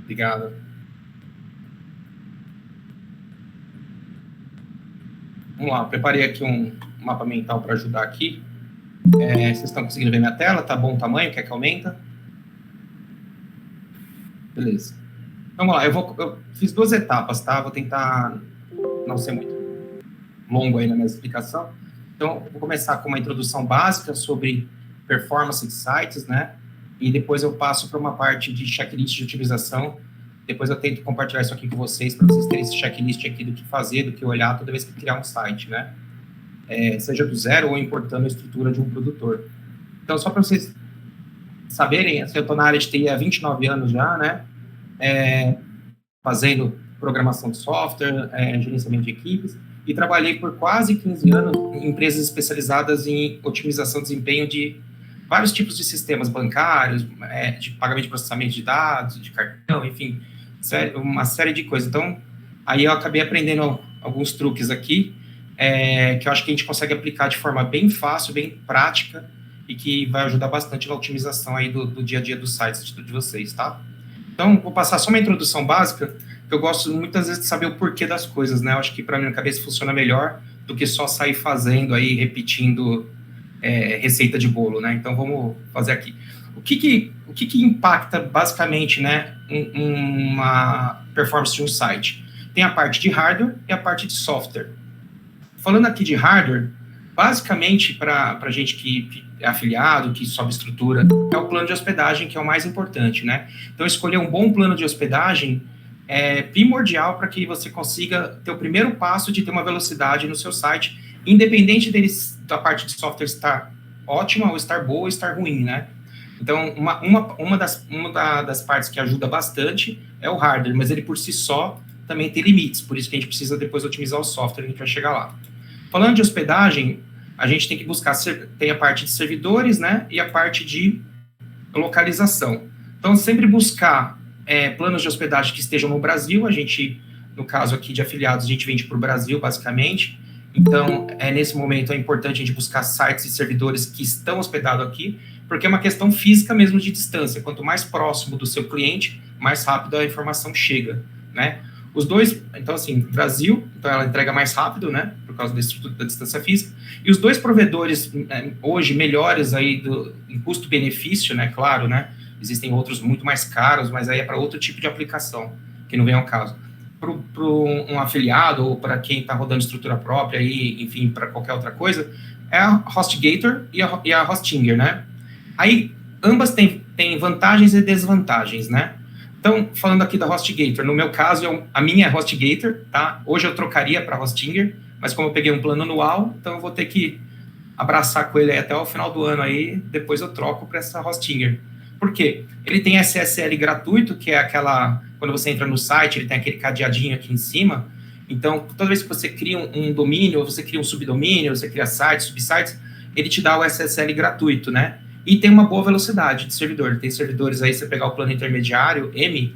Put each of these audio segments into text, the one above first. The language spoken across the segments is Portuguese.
Obrigado. Vamos lá, preparei aqui um mapa mental para ajudar aqui. Vocês estão conseguindo ver minha tela? Tá bom o tamanho? Quer que aumenta? Beleza. Vamos lá, eu fiz 2 etapas, tá? Vou tentar não ser muito longo aí na minha explicação. Então, vou começar com uma introdução básica sobre performance de sites, né? E depois eu passo para uma parte de checklist de otimização. Depois eu tento compartilhar isso aqui com vocês, para vocês terem esse checklist aqui do que fazer, do que olhar toda vez que criar um site, né? Seja do zero ou importando a estrutura de um produtor. Então, só para vocês saberem, eu estou na área de TI há 29 anos já, né? Fazendo programação de software, gerenciamento de equipes, e trabalhei por quase 15 anos em empresas especializadas em otimização de desempenho de vários tipos de sistemas bancários, de pagamento de processamento de dados, de cartão, enfim, uma série de coisas. Então, aí eu acabei aprendendo alguns truques aqui, que eu acho que a gente consegue aplicar de forma bem fácil, bem prática, e que vai ajudar bastante na otimização aí do dia a dia dos sites de vocês, tá? Então, vou passar só uma introdução básica, que eu gosto muitas vezes de saber o porquê das coisas, né? Eu acho que para minha cabeça funciona melhor do que só sair fazendo aí, repetindo receita de bolo, né? Então, vamos fazer aqui. O que impacta, basicamente, né, uma performance de um site? Tem a parte de hardware e a parte de software. Falando aqui de hardware, basicamente, para a gente que é afiliado, que sobe estrutura, é o plano de hospedagem que é o mais importante, né? Então, escolher um bom plano de hospedagem é primordial para que você consiga ter o primeiro passo de ter uma velocidade no seu site, independente da parte de software estar ótima, ou estar boa, ou estar ruim, né? Então, uma das partes que ajuda bastante é o hardware, mas ele por si só também tem limites, por isso que a gente precisa depois otimizar o software, a gente vai chegar lá. Falando de hospedagem, a gente tem que buscar, tem a parte de servidores, né, e a parte de localização. Então, sempre buscar planos de hospedagem que estejam no Brasil, a gente, no caso aqui de afiliados, a gente vende para o Brasil, basicamente. Então, nesse momento, é importante a gente buscar sites e servidores que estão hospedados aqui, porque é uma questão física mesmo de distância. Quanto mais próximo do seu cliente, mais rápido a informação chega, né? Os dois, então assim, Brasil, então ela entrega mais rápido, né, por causa da distância física, e os dois provedores hoje melhores aí em custo-benefício, né, claro, né, existem outros muito mais caros, mas aí é para outro tipo de aplicação, que não vem ao caso. Para um afiliado ou para quem está rodando estrutura própria, aí, enfim, para qualquer outra coisa, é a HostGator e a Hostinger, né. Aí, ambas têm vantagens e desvantagens, né. Então, falando aqui da HostGator, no meu caso, a minha é HostGator, tá? Hoje eu trocaria para Hostinger, mas como eu peguei um plano anual, então eu vou ter que abraçar com ele até o final do ano aí, depois eu troco para essa Hostinger. Por quê? Ele tem SSL gratuito, que é aquela, quando você entra no site, ele tem aquele cadeadinho aqui em cima, então toda vez que você cria um domínio, ou você cria um subdomínio, você cria sites, subsites, ele te dá o SSL gratuito, né? E tem uma boa velocidade de servidor. Tem servidores aí, você pegar o plano intermediário, M,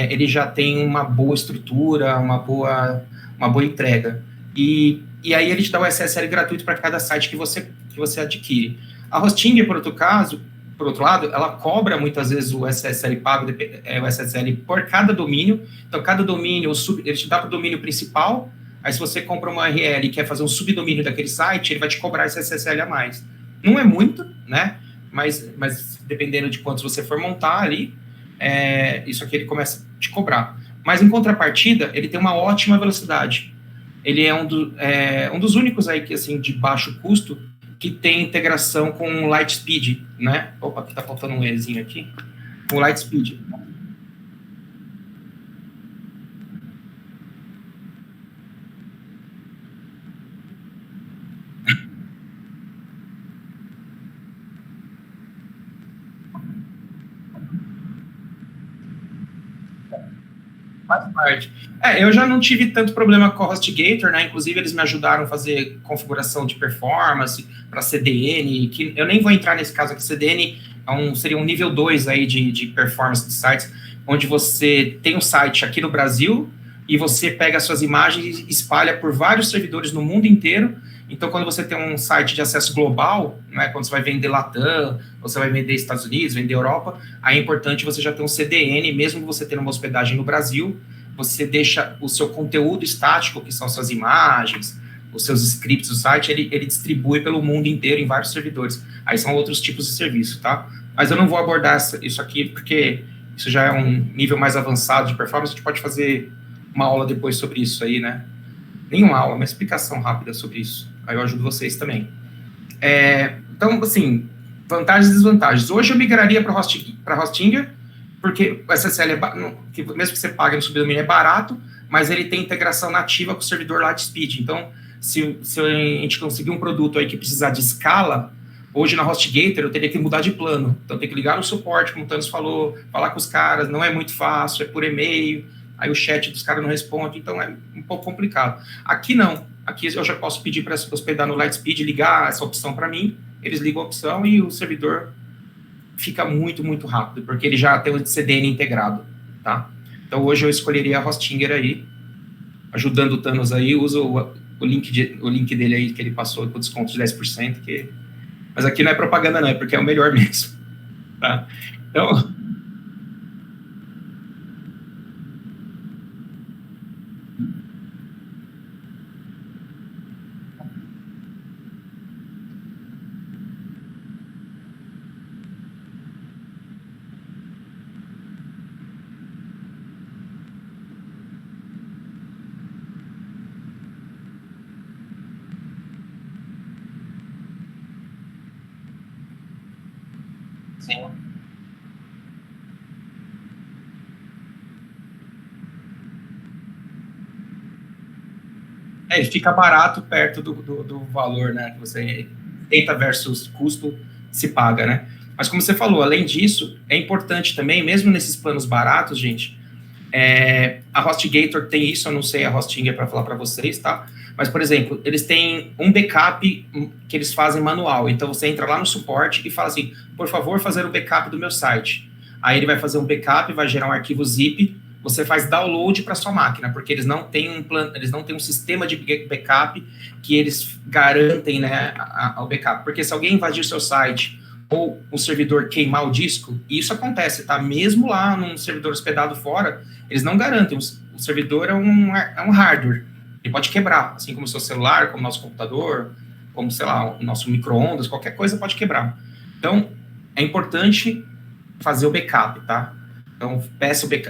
ele já tem uma boa estrutura, uma boa entrega. E aí ele te dá o SSL gratuito para cada site que você adquire. A Hostinger, por outro lado, ela cobra muitas vezes o SSL pago, o SSL por cada domínio. Então, cada domínio, ele te dá para o domínio principal, aí se você compra uma URL e quer fazer um subdomínio daquele site, ele vai te cobrar esse SSL a mais. Não é muito, né? Mas dependendo de quantos você for montar ali, isso aqui ele começa a te cobrar. Mas em contrapartida, ele tem uma ótima velocidade. Ele é um dos únicos aí que, assim, de baixo custo que tem integração com o Lightspeed, né? Opa, aqui tá faltando um Ezinho aqui. O Lightspeed. Faz parte. Eu já não tive tanto problema com a HostGator, né? Inclusive, eles me ajudaram a fazer configuração de performance para CDN, que eu nem vou entrar nesse caso aqui. CDN seria um nível 2 aí de performance de sites, onde você tem um site aqui no Brasil e você pega as suas imagens e espalha por vários servidores no mundo inteiro, Então, quando você tem um site de acesso global, né, quando você vai vender Latam, você vai vender Estados Unidos, vender Europa, aí é importante você já ter um CDN, mesmo você tendo uma hospedagem no Brasil, você deixa o seu conteúdo estático, que são suas imagens, os seus scripts do site, ele distribui pelo mundo inteiro em vários servidores. Aí são outros tipos de serviço, tá? Mas eu não vou abordar isso aqui, porque isso já é um nível mais avançado de performance, a gente pode fazer uma aula depois sobre isso aí, né? Nenhuma aula, uma explicação rápida sobre isso. Aí eu ajudo vocês também. Então, assim, vantagens e desvantagens. Hoje eu migraria para Hostinger, porque o SSL, mesmo que você pague no subdomínio, é barato, mas ele tem integração nativa com o servidor Lightspeed. Então, se a gente conseguir um produto aí que precisar de escala, hoje na HostGator eu teria que mudar de plano. Então, tem que ligar no suporte, como o Thanos falou, falar com os caras, não é muito fácil, é por e-mail, aí o chat dos caras não responde, então é um pouco complicado. Aqui não. Aqui eu já posso pedir para hospedar no Lightspeed, ligar essa opção para mim, eles ligam a opção e o servidor fica muito, muito rápido, porque ele já tem o CDN integrado, tá? Então, hoje eu escolheria a Hostinger aí, ajudando o Thanos aí, uso o link dele aí, que ele passou com desconto de 10%, mas aqui não é propaganda não, é porque é o melhor mesmo, tá? Então... Sim. Ele fica barato perto do valor, né, que você tenta versus custo se paga, né? Mas como você falou, além disso, é importante também, mesmo nesses planos baratos, gente, a HostGator tem isso, eu não sei a Hostinger para falar para vocês, tá? Mas, por exemplo, eles têm um backup que eles fazem manual. Então, você entra lá no suporte e fala assim, por favor, fazer o backup do meu site. Aí ele vai fazer um backup, vai gerar um arquivo zip, você faz download para sua máquina, porque eles não têm um sistema de backup que eles garantem, né, ao backup. Porque se alguém invadir o seu site ou o servidor queimar o disco, e isso acontece, tá? Mesmo lá num servidor hospedado fora, eles não garantem. O servidor é um hardware. Ele pode quebrar, assim como o seu celular, como o nosso computador, como, sei lá, o nosso micro-ondas, qualquer coisa pode quebrar. Então, é importante fazer o backup, tá? Então,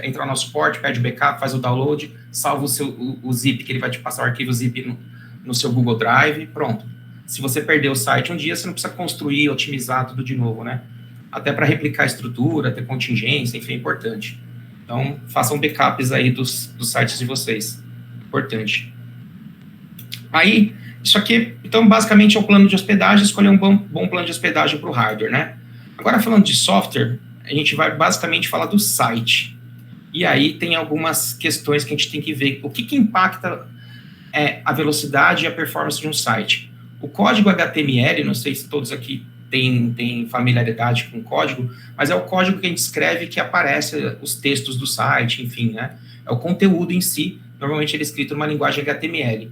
entra no nosso suporte, pede o backup, faz o download, salva o zip, que ele vai te passar o arquivo zip no seu Google Drive, pronto. Se você perder o site um dia, você não precisa construir, otimizar tudo de novo, né? Até para replicar a estrutura, ter contingência, enfim, é importante. Então, façam backups aí dos sites de vocês. Importante. Aí, isso aqui, então, basicamente é o plano de hospedagem, escolher um bom plano de hospedagem para o hardware, né? Agora, falando de software, a gente vai basicamente falar do site. E aí tem algumas questões que a gente tem que ver. O que impacta a velocidade e a performance de um site? O código HTML, não sei se todos aqui têm familiaridade com o código, mas é o código que a gente escreve que aparece os textos do site, enfim, né? É o conteúdo em si, normalmente ele é escrito numa linguagem HTML.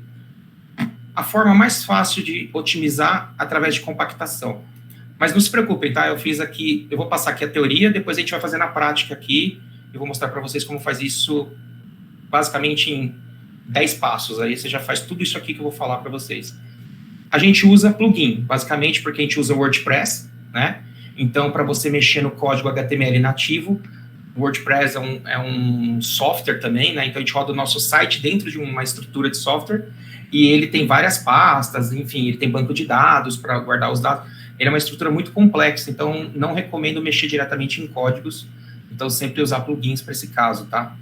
A forma mais fácil de otimizar através de compactação. Mas não se preocupem, tá? Eu vou passar aqui a teoria, depois a gente vai fazer na prática aqui, eu vou mostrar para vocês como faz isso basicamente em 10 passos, aí você já faz tudo isso aqui que eu vou falar para vocês. A gente usa plugin, basicamente porque a gente usa o WordPress, né? Então, para você mexer no código HTML nativo, o WordPress é um software também, né? Então, a gente roda o nosso site dentro de uma estrutura de software e ele tem várias pastas, enfim, ele tem banco de dados para guardar os dados. Ele é uma estrutura muito complexa, então não recomendo mexer diretamente em códigos, então sempre usar plugins para esse caso, tá?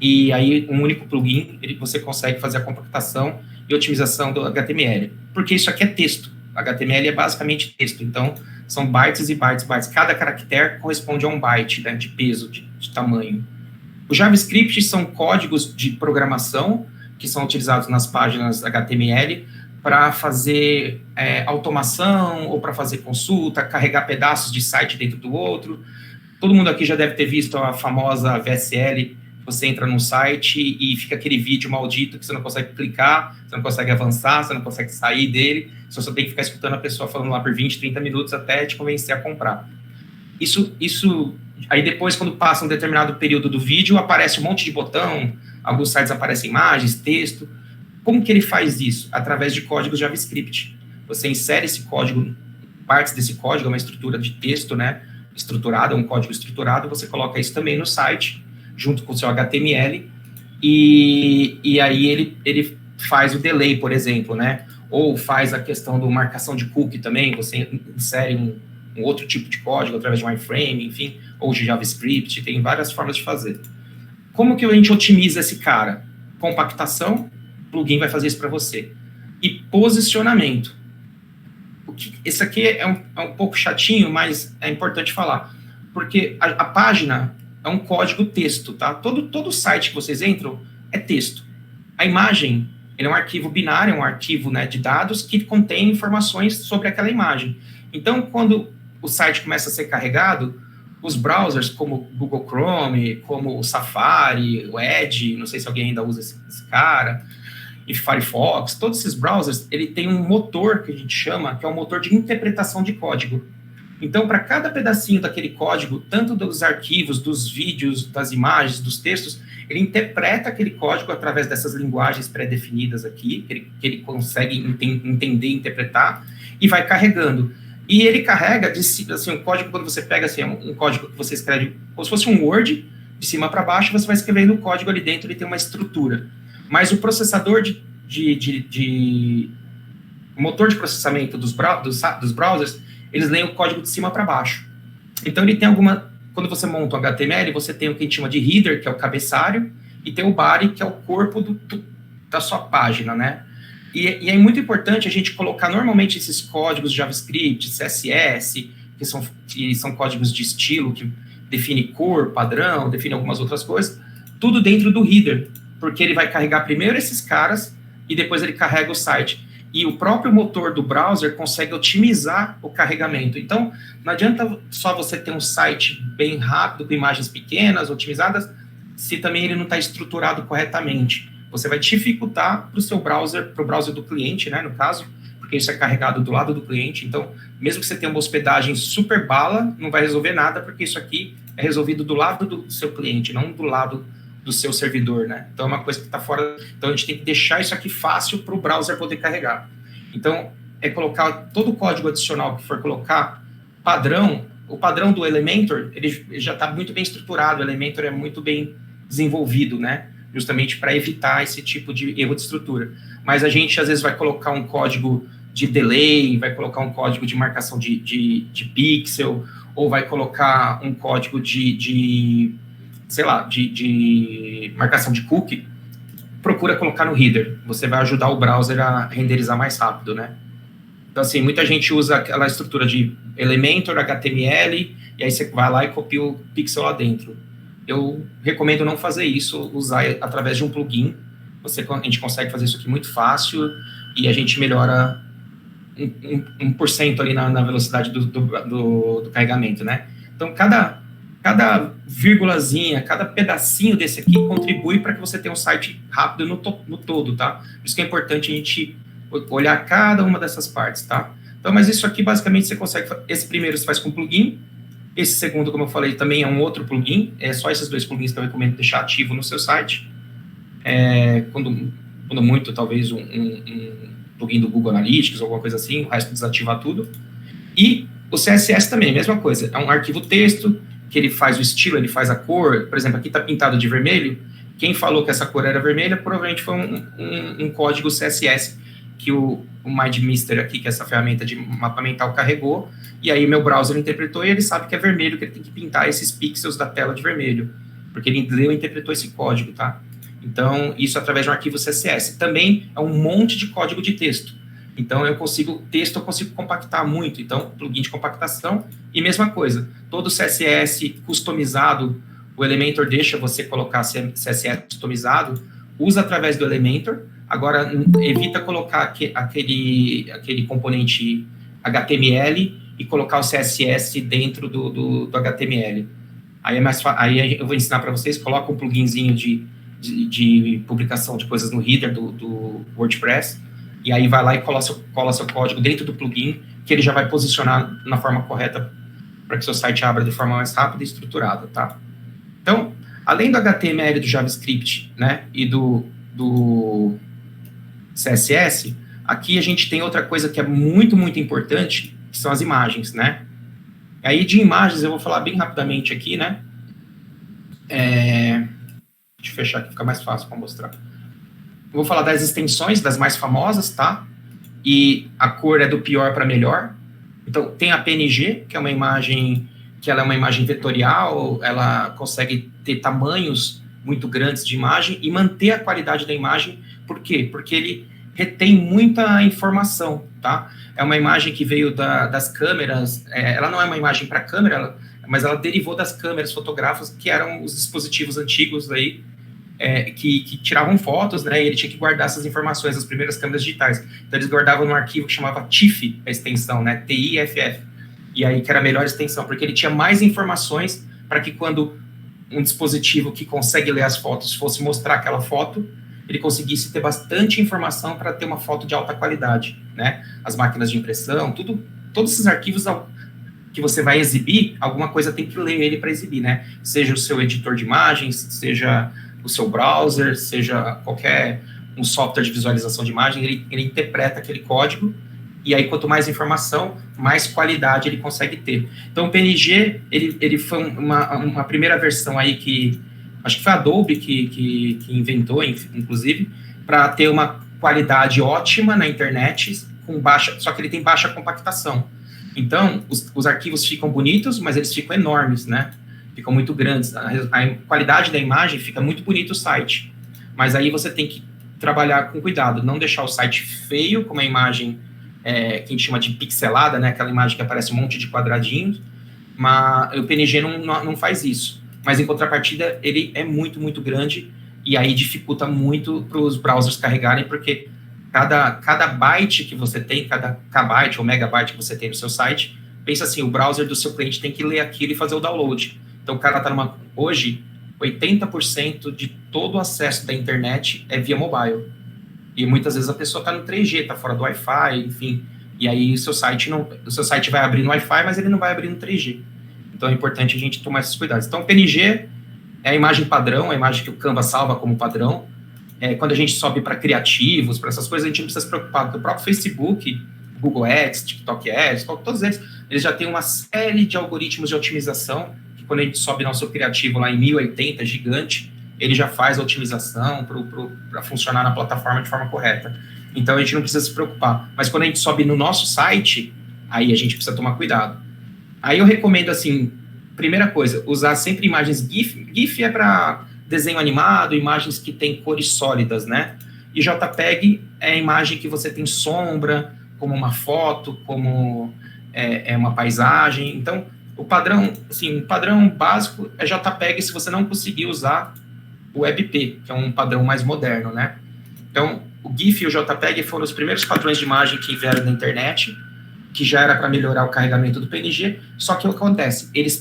E aí, um único plugin, você consegue fazer a compactação e otimização do HTML, porque isso aqui é texto, HTML é basicamente texto, então são bytes e bytes, bytes, cada caractere corresponde a um byte, né, de peso, de tamanho. O JavaScript são códigos de programação que são utilizados nas páginas HTML para fazer automação ou para fazer consulta, carregar pedaços de site dentro do outro. Todo mundo aqui já deve ter visto a famosa VSL, você entra num site e fica aquele vídeo maldito que você não consegue clicar, você não consegue avançar, você não consegue sair dele, você só tem que ficar escutando a pessoa falando lá por 20, 30 minutos até te convencer a comprar. Aí depois, quando passa um determinado período do vídeo, aparece um monte de botão, alguns sites aparecem imagens, texto. Como que ele faz isso? Através de códigos JavaScript. Você insere esse código, partes desse código, uma estrutura de texto, né, estruturada, um código estruturado, você coloca isso também no site, junto com o seu HTML, e aí ele faz o delay, por exemplo, né? Ou faz a questão do marcação de cookie também, você insere um outro tipo de código através de um iframe, enfim, ou de JavaScript, tem várias formas de fazer. Como que a gente otimiza esse cara? Compactação, o plugin vai fazer isso para você. E posicionamento. Esse aqui é um pouco chatinho, mas é importante falar, porque a página é um código texto, tá? Todo site que vocês entram é texto. A imagem, ele é um arquivo binário, é um arquivo, né, de dados que contém informações sobre aquela imagem. Então, quando o site começa a ser carregado, os browsers, como o Google Chrome, como o Safari, o Edge, não sei se alguém ainda usa esse cara, e Firefox, todos esses browsers, ele tem um motor que a gente chama, que é um motor de interpretação de código. Então, para cada pedacinho daquele código, tanto dos arquivos, dos vídeos, das imagens, dos textos, ele interpreta aquele código através dessas linguagens pré-definidas aqui, que ele consegue entender e interpretar, e vai carregando. E ele carrega, assim, um código, quando você pega assim, um código que você escreve como se fosse um Word, de cima para baixo, você vai escrevendo o código ali dentro, ele tem uma estrutura. Mas o processador motor de processamento dos browsers, eles leem o código de cima para baixo. Então, ele tem quando você monta o HTML, você tem o que a gente chama de header, que é o cabeçário, e tem o body, que é o corpo da sua página, né? E é muito importante a gente colocar normalmente esses códigos de JavaScript, CSS, que são códigos de estilo, que define cor, padrão, define algumas outras coisas, tudo dentro do header, porque ele vai carregar primeiro esses caras e depois ele carrega o site. E o próprio motor do browser consegue otimizar o carregamento. Então, não adianta só você ter um site bem rápido, com imagens pequenas, otimizadas, se também ele não está estruturado corretamente. Você vai dificultar para o seu browser, para o browser do cliente, né, no caso, porque isso é carregado do lado do cliente. Então, mesmo que você tenha uma hospedagem super bala, não vai resolver nada, porque isso aqui é resolvido do lado do seu cliente, não do lado do seu servidor, né? Então, é uma coisa que está fora. Então, a gente tem que deixar isso aqui fácil para o browser poder carregar. Então, é colocar todo o código adicional que for colocar, padrão, o padrão do Elementor, ele já está muito bem estruturado, o Elementor é muito bem desenvolvido, né? Justamente para evitar esse tipo de erro de estrutura. Mas a gente, às vezes, vai colocar um código de delay, vai colocar um código de marcação de pixel, ou vai colocar um código de marcação de cookie, procura colocar no header. Você vai ajudar o browser a renderizar mais rápido, né? Então, assim, muita gente usa aquela estrutura de Elementor, HTML, e aí você vai lá e copia o pixel lá dentro. Eu recomendo não fazer isso, usar através de um plugin. A gente consegue fazer isso aqui muito fácil e a gente melhora 1% ali na velocidade do carregamento, né? Então, cada vírgulazinha, cada pedacinho desse aqui contribui para que você tenha um site rápido no todo, tá? Por isso que é importante a gente olhar cada uma dessas partes, tá? Então, mas isso aqui, basicamente, você consegue... Esse primeiro você faz com plugin, esse segundo, como eu falei, também é um outro plugin, é só esses dois plugins que eu recomendo deixar ativo no seu site. Quando muito, talvez um plugin do Google Analytics, alguma coisa assim, o resto desativar tudo. E o CSS também, mesma coisa, é um arquivo texto, que ele faz o estilo, ele faz a cor, por exemplo, aqui está pintado de vermelho, quem falou que essa cor era vermelha, provavelmente foi um código CSS que o MindMeister aqui, que é essa ferramenta de mapa mental, carregou, e aí meu browser interpretou e ele sabe que é vermelho, que ele tem que pintar esses pixels da tela de vermelho, porque ele leu e interpretou esse código, tá? Então, isso através de um arquivo CSS. Também é um monte de código de texto. Então, eu consigo compactar muito. Então, plugin de compactação e mesma coisa. Todo CSS customizado, o Elementor deixa você colocar CSS customizado, usa através do Elementor. Agora, evita colocar aquele componente HTML e colocar o CSS dentro do HTML. Aí eu vou ensinar para vocês, coloca um pluginzinho de publicação de coisas no header do WordPress, e aí vai lá e cola seu código dentro do plugin, que ele já vai posicionar na forma correta para que seu site abra de forma mais rápida e estruturada, tá? Então, além do HTML, do JavaScript, né, e do CSS, aqui a gente tem outra coisa que é muito, muito importante, que são as imagens, né? Aí de imagens eu vou falar bem rapidamente aqui, né? Deixa eu fechar aqui, fica mais fácil para mostrar. Eu vou falar das extensões, das mais famosas, tá? E a cor é do pior para melhor. Então, tem a PNG, que é uma imagem, que ela é uma imagem vetorial, ela consegue ter tamanhos muito grandes de imagem e manter a qualidade da imagem. Por quê? Porque ele retém muita informação, tá? É uma imagem que veio das câmeras, ela não é uma imagem para câmera, mas ela derivou das câmeras fotográficas, que eram os dispositivos antigos aí, que tiravam fotos, né, e ele tinha que guardar essas informações, as primeiras câmeras digitais. Então, eles guardavam num arquivo que chamava TIFF, a extensão, né, TIFF, e aí que era a melhor extensão, porque ele tinha mais informações para que quando um dispositivo que consegue ler as fotos fosse mostrar aquela foto, ele conseguisse ter bastante informação para ter uma foto de alta qualidade, né, as máquinas de impressão, todos esses arquivos que você vai exibir, alguma coisa tem que ler ele para exibir, né, seja o seu editor de imagens, seja o seu browser, seja qualquer um software de visualização de imagem, ele interpreta aquele código, e aí quanto mais informação, mais qualidade ele consegue ter. Então o PNG, ele foi uma primeira versão aí que, acho que foi a Adobe que inventou, inclusive, para ter uma qualidade ótima na internet, só que ele tem baixa compactação. Então, os arquivos ficam bonitos, mas eles ficam enormes, né? Ficam muito grandes, a qualidade da imagem fica muito bonito o site, mas aí você tem que trabalhar com cuidado, não deixar o site feio, com uma imagem que a gente chama de pixelada, né, aquela imagem que aparece um monte de quadradinhos, mas o PNG não faz isso, mas em contrapartida ele é muito, muito grande, e aí dificulta muito para os browsers carregarem, porque cada byte que você tem, cada kbyte ou megabyte que você tem no seu site, pensa assim, o browser do seu cliente tem que ler aquilo e fazer o download. Então, o cara está hoje, 80% de todo o acesso da internet é via mobile. E muitas vezes a pessoa está no 3G, está fora do Wi-Fi, enfim. E aí o seu site vai abrir no Wi-Fi, mas ele não vai abrir no 3G. Então, é importante a gente tomar esses cuidados. Então, o PNG é a imagem padrão, a imagem que o Canva salva como padrão. Quando a gente sobe para criativos, para essas coisas, a gente não precisa se preocupar, porque o próprio Facebook, Google Ads, TikTok Ads, todos eles já têm uma série de algoritmos de otimização. Quando a gente sobe nosso criativo lá em 1080, gigante, ele já faz a otimização para funcionar na plataforma de forma correta. Então, a gente não precisa se preocupar. Mas quando a gente sobe no nosso site, aí a gente precisa tomar cuidado. Aí eu recomendo, assim, primeira coisa, usar sempre imagens GIF. GIF é para desenho animado, imagens que têm cores sólidas, né? E JPEG é a imagem que você tem sombra, como uma foto, como uma paisagem. Então, o padrão básico é JPEG se você não conseguir usar o WebP, que é um padrão mais moderno, né? Então, o GIF e o JPEG foram os primeiros padrões de imagem que vieram da internet, que já era para melhorar o carregamento do PNG, só que o que acontece? Eles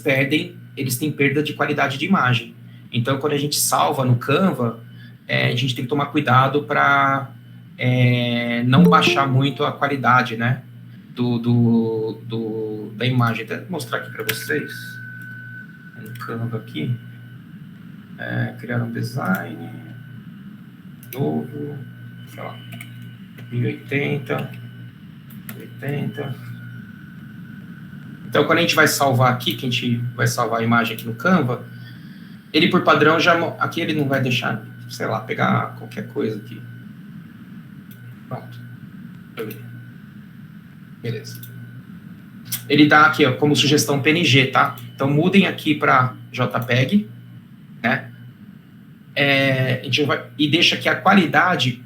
têm perda de qualidade de imagem. Então, quando a gente salva no Canva, a gente tem que tomar cuidado para não baixar muito a qualidade, né? Da imagem. Até vou mostrar aqui para vocês. No Canva aqui. Criar um design. Novo. Sei lá. 1080. 80. Então, quando a gente vai salvar aqui, que a gente vai salvar a imagem aqui no Canva, ele por padrão aqui ele não vai deixar, sei lá, pegar qualquer coisa aqui. Pronto. Beleza. Ele dá aqui, ó, como sugestão PNG, tá? Então, mudem aqui para JPEG, né? E deixa aqui a qualidade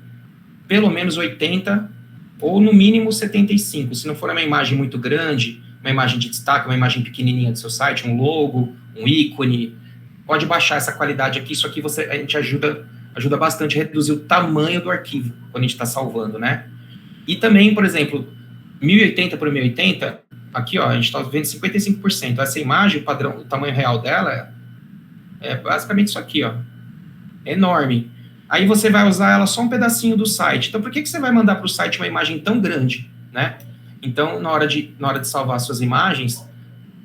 pelo menos 80 ou no mínimo 75. Se não for uma imagem muito grande, uma imagem de destaque, uma imagem pequenininha do seu site, um logo, um ícone, pode baixar essa qualidade aqui. Isso aqui a gente ajuda bastante a reduzir o tamanho do arquivo quando a gente está salvando, né? E também, por exemplo, 1080 por 1080, aqui, ó, a gente está vendo 55%. Essa imagem, o tamanho real dela É basicamente isso aqui, ó. É enorme. Aí você vai usar ela só um pedacinho do site. Então, por que você vai mandar para o site uma imagem tão grande, né? Então, na hora de salvar suas imagens,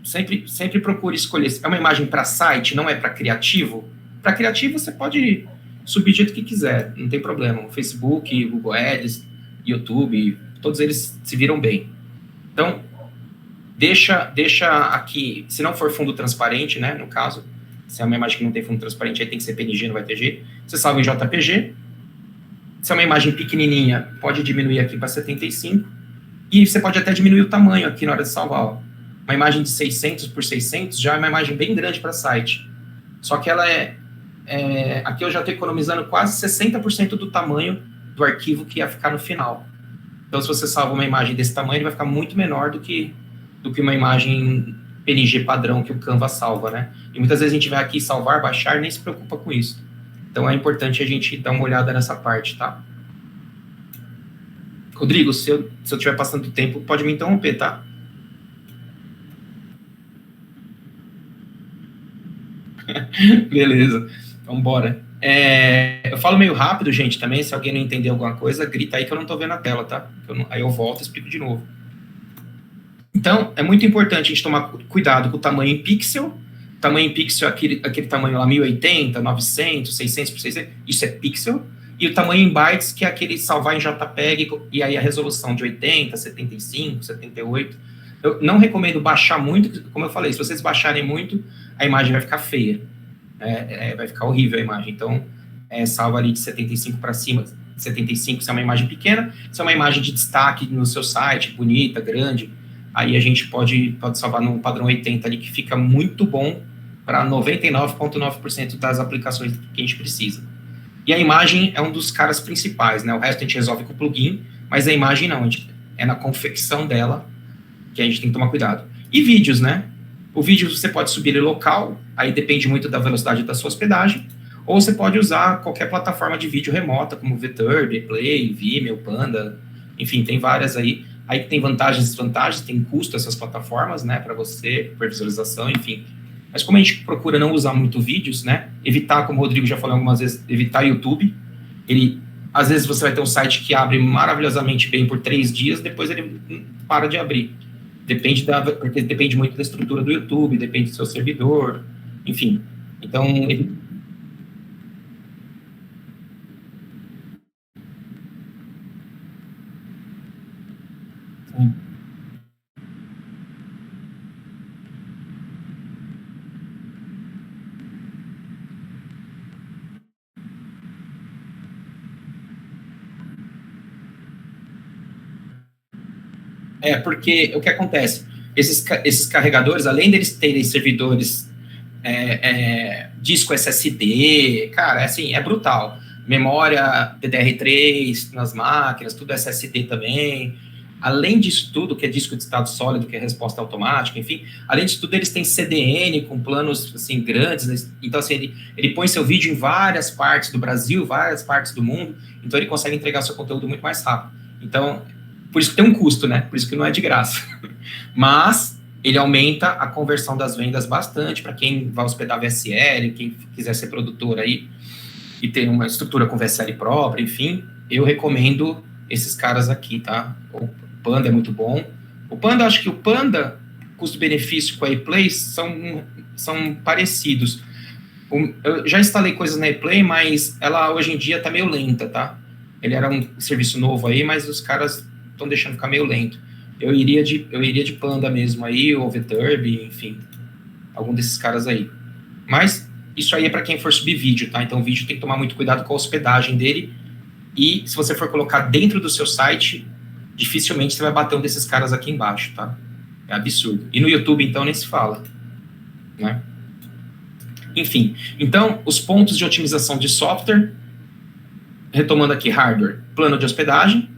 sempre procure escolher. É uma imagem para site, não é para criativo? Para criativo, você pode subir do jeito que quiser, não tem problema. O Facebook, Google Ads, YouTube, todos eles se viram bem. Então, deixa aqui, se não for fundo transparente, né, no caso, se é uma imagem que não tem fundo transparente, aí tem que ser PNG, não vai ter jeito. Você salva em JPG. Se é uma imagem pequenininha, pode diminuir aqui para 75. E você pode até diminuir o tamanho aqui na hora de salvar. Ó. Uma imagem de 600 por 600 já é uma imagem bem grande para site. Só que ela aqui eu já estou economizando quase 60% do tamanho do arquivo que ia ficar no final. Então, se você salva uma imagem desse tamanho, ele vai ficar muito menor do que uma imagem PNG padrão que o Canva salva, né? E muitas vezes a gente vai aqui salvar, baixar, nem se preocupa com isso. Então, é importante a gente dar uma olhada nessa parte, tá? Rodrigo, se eu estiver passando tempo, pode me interromper, tá? Beleza, vamos embora. Eu falo meio rápido, gente, também. Se alguém não entender alguma coisa, grita aí que eu não estou vendo a tela, tá? Aí eu volto e explico de novo. Então, é muito importante a gente tomar cuidado com o tamanho em pixel. Tamanho em pixel é aquele tamanho lá, 1080, 900, 600 por 600, isso é pixel. E o tamanho em bytes, que é aquele salvar em JPEG, e aí a resolução de 80, 75, 78. Eu não recomendo baixar muito, como eu falei, se vocês baixarem muito, a imagem vai ficar feia. Vai ficar horrível a imagem. Então, salva ali de 75 para cima. 75 se é uma imagem pequena, se é uma imagem de destaque no seu site, bonita, grande, aí a gente pode salvar no padrão 80 ali, que fica muito bom para 99,9% das aplicações que a gente precisa. E a imagem é um dos caras principais, né? O resto a gente resolve com o plugin, mas a imagem não, é na confecção dela que a gente tem que tomar cuidado. E vídeos, né? O vídeo você pode subir ele local, aí depende muito da velocidade da sua hospedagem, ou você pode usar qualquer plataforma de vídeo remota, como VTurb, Play, Vimeo, Panda, enfim, tem várias aí. Aí tem vantagens e desvantagens, tem custo essas plataformas, né, para você, por visualização, enfim. Mas como a gente procura não usar muito vídeos, né, evitar, como o Rodrigo já falou algumas vezes, evitar YouTube. Às vezes você vai ter um site que abre maravilhosamente bem por 3 dias, depois ele para de abrir. Porque depende muito da estrutura do YouTube, depende do seu servidor, enfim. Então, porque o que acontece? Esses carregadores, além deles terem servidores disco SSD, cara, assim, é brutal. Memória DDR3 nas máquinas, tudo SSD também. Além disso tudo, que é disco de estado sólido, que é resposta automática, enfim, além disso tudo, eles têm CDN com planos, assim, grandes, né? Então, assim, ele põe seu vídeo em várias partes do Brasil, várias partes do mundo, então ele consegue entregar seu conteúdo muito mais rápido. Então, por isso que tem um custo, né? Por isso que não é de graça. Mas ele aumenta a conversão das vendas bastante para quem vai hospedar VSL, quem quiser ser produtor aí e ter uma estrutura com VSL própria, enfim, eu recomendo esses caras aqui, tá? O Panda é muito bom. O Panda, acho que o Panda, custo-benefício com a ePlay são parecidos. Eu já instalei coisas na ePlay, mas ela hoje em dia tá meio lenta, tá? Ele era um serviço novo aí, mas os caras estão deixando ficar meio lento. Eu iria de Panda mesmo aí, ou VTurb, enfim, algum desses caras aí. Mas isso aí é para quem for subir vídeo, tá? Então o vídeo tem que tomar muito cuidado com a hospedagem dele, e se você for colocar dentro do seu site, dificilmente você vai bater um desses caras aqui embaixo, tá? É absurdo. E no YouTube, então, nem se fala, né? Enfim, então, os pontos de otimização de software, retomando aqui hardware, plano de hospedagem,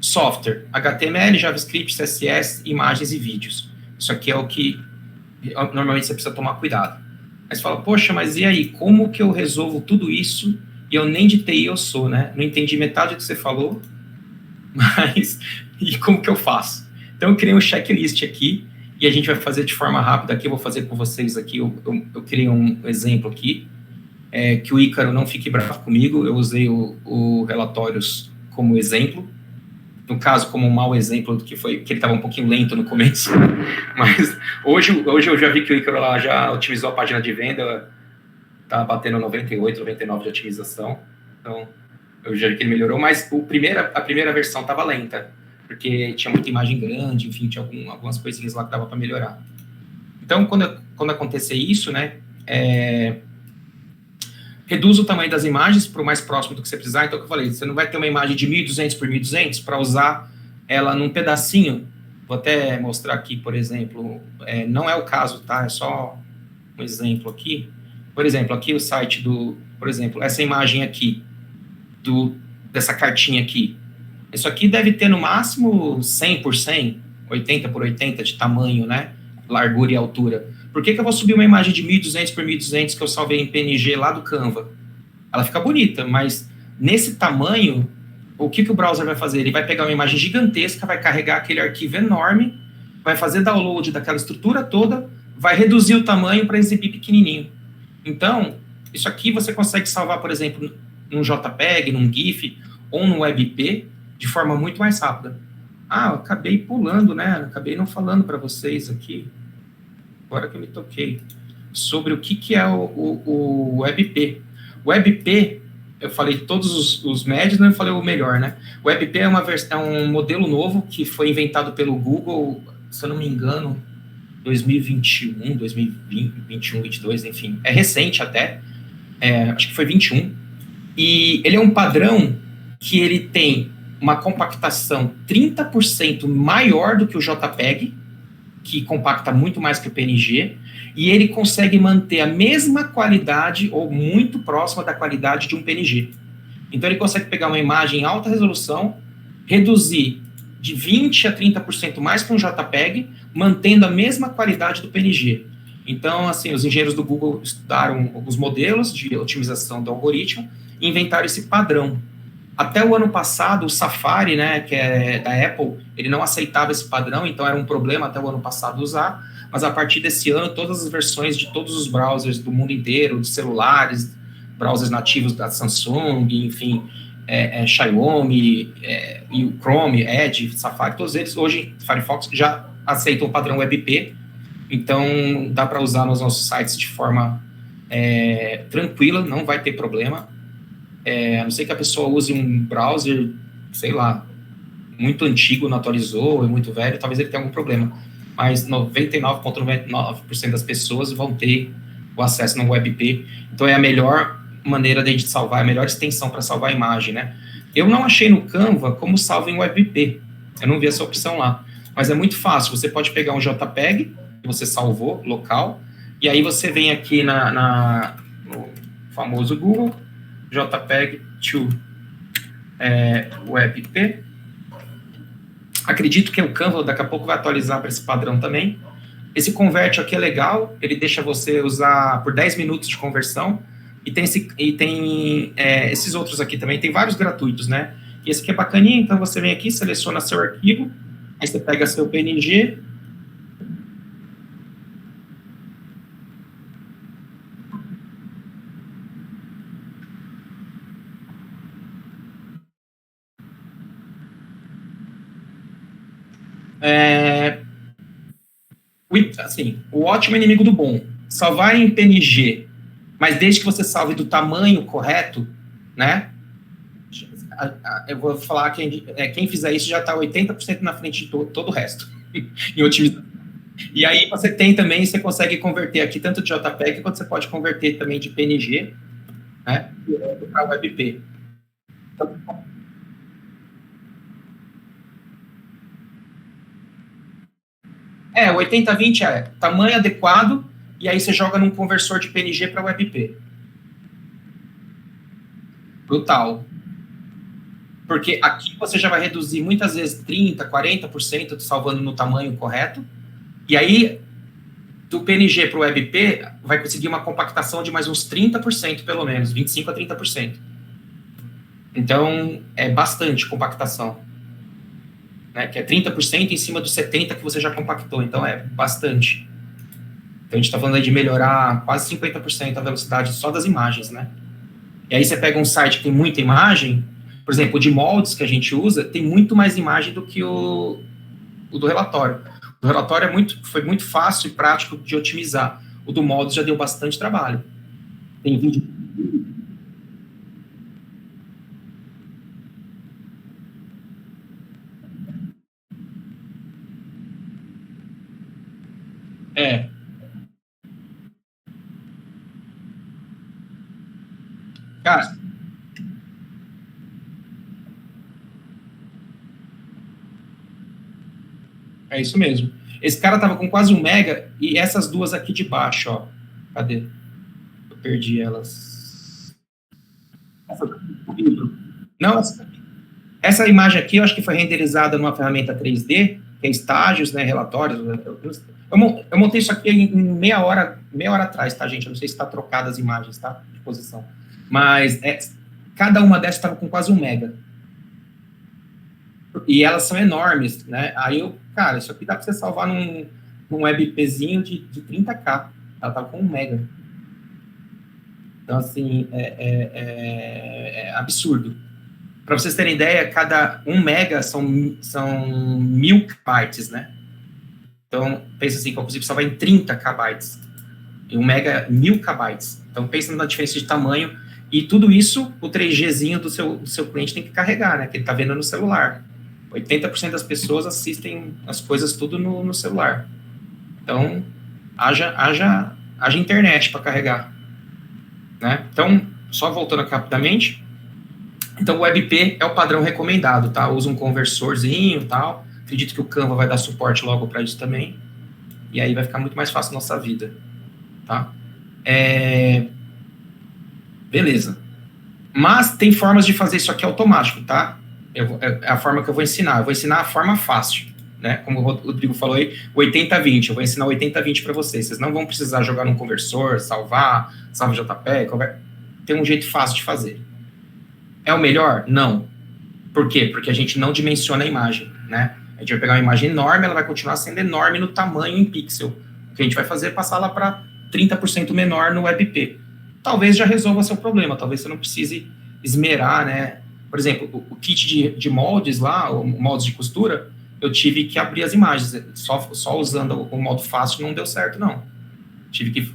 software, HTML, JavaScript, CSS, imagens e vídeos. Isso aqui é o que normalmente você precisa tomar cuidado. Mas fala, poxa, mas e aí, como que eu resolvo tudo isso e eu nem de TI eu sou, né? Não entendi metade do que você falou, mas e como que eu faço? Então eu criei um checklist aqui, e a gente vai fazer de forma rápida aqui, eu vou fazer com vocês aqui, eu criei um exemplo aqui, que o Ícaro não fique bravo comigo, eu usei o Relatórios como exemplo, no caso, como um mau exemplo do que foi, que ele estava um pouquinho lento no começo, mas hoje eu já vi que o Ícaro lá já otimizou a página de venda, tá batendo 98, 99 de otimização, então eu já vi que ele melhorou, mas a primeira versão estava lenta, porque tinha muita imagem grande, enfim, tinha algumas coisinhas lá que dava para melhorar. Então, quando acontecer isso, né, reduz o tamanho das imagens para o mais próximo do que você precisar. Então, o que eu falei, você não vai ter uma imagem de 1.200 por 1.200 para usar ela num pedacinho. Vou até mostrar aqui, por exemplo, não é o caso, tá? É só um exemplo aqui. Por exemplo, aqui o site por exemplo, essa imagem aqui, dessa cartinha aqui. Isso aqui deve ter no máximo 100 por 100, 80 por 80 de tamanho, né? Largura e altura. Por que eu vou subir uma imagem de 1.200 por 1.200 que eu salvei em PNG lá do Canva? Ela fica bonita, mas nesse tamanho, o que o browser vai fazer? Ele vai pegar uma imagem gigantesca, vai carregar aquele arquivo enorme, vai fazer download daquela estrutura toda, vai reduzir o tamanho para exibir pequenininho. Então, isso aqui você consegue salvar, por exemplo, num JPEG, num GIF ou num WebP de forma muito mais rápida. Eu acabei pulando, né? Acabei não falando para vocês aqui, agora que eu me toquei, sobre o que é o WebP. O WebP, eu falei todos os médios, não falei o melhor, né? O WebP é um modelo novo que foi inventado pelo Google, se eu não me engano, 2021, 2021, 22, enfim. É recente até, acho que foi 21. E ele é um padrão que ele tem uma compactação 30% maior do que o JPEG, que compacta muito mais que o PNG, e ele consegue manter a mesma qualidade, ou muito próxima da qualidade de um PNG. Então, ele consegue pegar uma imagem em alta resolução, reduzir de 20% a 30% mais para um JPEG, mantendo a mesma qualidade do PNG. Então, assim, os engenheiros do Google estudaram os modelos de otimização do algoritmo e inventaram esse padrão. Até o ano passado, o Safari, né, que é da Apple, ele não aceitava esse padrão, então era um problema até o ano passado usar, mas a partir desse ano, todas as versões de todos os browsers do mundo inteiro, de celulares, browsers nativos da Samsung, enfim, Xiaomi, e o Chrome, Edge, Safari, todos eles, hoje, Firefox, já aceitam o padrão WebP, então dá para usar nos nossos sites de forma tranquila, não vai ter problema. A não ser que a pessoa use um browser, sei lá, muito antigo, não atualizou, é muito velho, talvez ele tenha algum problema. Mas 99,99% das pessoas vão ter o acesso no WebP. Então, é a melhor maneira de a gente salvar, a melhor extensão para salvar a imagem, né? Eu não achei no Canva como salva em WebP. Eu não vi essa opção lá. Mas é muito fácil. Você pode pegar um JPEG, que você salvou, local, e aí você vem aqui no famoso Google, JPEG to WebP. Acredito que o Canva daqui a pouco vai atualizar para esse padrão também. Esse converte aqui é legal, ele deixa você usar por 10 minutos de conversão, e tem esses outros aqui também, tem vários gratuitos, né? E esse aqui é bacaninho, então você vem aqui, seleciona seu arquivo, aí você pega seu PNG, assim, o ótimo é inimigo do bom. Salvar em PNG, mas desde que você salve do tamanho correto, né? Eu vou falar que quem fizer isso já está 80% na frente de todo o resto. Em otimização. E aí você tem também, você consegue converter aqui tanto de JPEG quanto você pode converter também de PNG, né? Para WebP. Então, 80-20 é tamanho adequado, e aí você joga num conversor de PNG para WebP. Brutal. Porque aqui você já vai reduzir muitas vezes 30%, 40% salvando no tamanho correto, e aí do PNG para o WebP vai conseguir uma compactação de mais uns 30% pelo menos, 25% a 30%. Então, é bastante compactação. né, que é 30% em cima dos 70% que você já compactou, então é bastante. Então a gente está falando aí de melhorar quase 50% a velocidade só das imagens, né? E aí você pega um site que tem muita imagem, por exemplo, o de moldes que a gente usa, tem muito mais imagem do que o do relatório. O relatório foi muito fácil e prático de otimizar. O do moldes já deu bastante trabalho. Tem vídeo. É. Cara, é isso mesmo. Esse cara tava com quase 1 mega e essas duas aqui de baixo, ó. Cadê? Eu perdi elas. Não, essa imagem aqui eu acho que foi renderizada numa ferramenta 3D, tem estágios, né, relatórios. Eu montei isso aqui em meia hora atrás, tá, gente? Eu não sei se está trocada as imagens, tá? De posição. Mas cada uma dessas estava com quase 1 mega. E elas são enormes, né? Aí cara, isso aqui dá para você salvar num WebPzinho de 30K. Ela tava com 1 mega. Então, assim, é absurdo. Para vocês terem ideia, cada 1 mega são 1000 bytes, né? Então, pensa assim, que eu consigo salvar em 30 KB. E 1 mega é 1000 KB. Então, pensa na diferença de tamanho. E tudo isso, o 3Gzinho do seu cliente tem que carregar, né? Que ele está vendo no celular. 80% das pessoas assistem as coisas tudo no celular. Então, haja internet para carregar. Né? Então, só voltando aqui rapidamente. Então, o WebP é o padrão recomendado, tá? Usa um conversorzinho e tal. Acredito que o Canva vai dar suporte logo para isso também. E aí vai ficar muito mais fácil a nossa vida, tá? Beleza. Mas tem formas de fazer isso aqui automático, tá? É a forma que eu vou ensinar. Eu vou ensinar a forma fácil, né? Como o Rodrigo falou aí, 80-20. Eu vou ensinar 80-20 para vocês. Vocês não vão precisar jogar num conversor, salva JPEG. Tem um jeito fácil de fazer. É o melhor? Não. Por quê? Porque a gente não dimensiona a imagem, né? A gente vai pegar uma imagem enorme, ela vai continuar sendo enorme no tamanho em pixel. O que a gente vai fazer é passar ela para 30% menor no WebP. Talvez já resolva seu problema, talvez você não precise esmerar, né? Por exemplo, o kit de moldes lá, o moldes de costura, eu tive que abrir as imagens. Só usando o modo fácil não deu certo, não. Tive que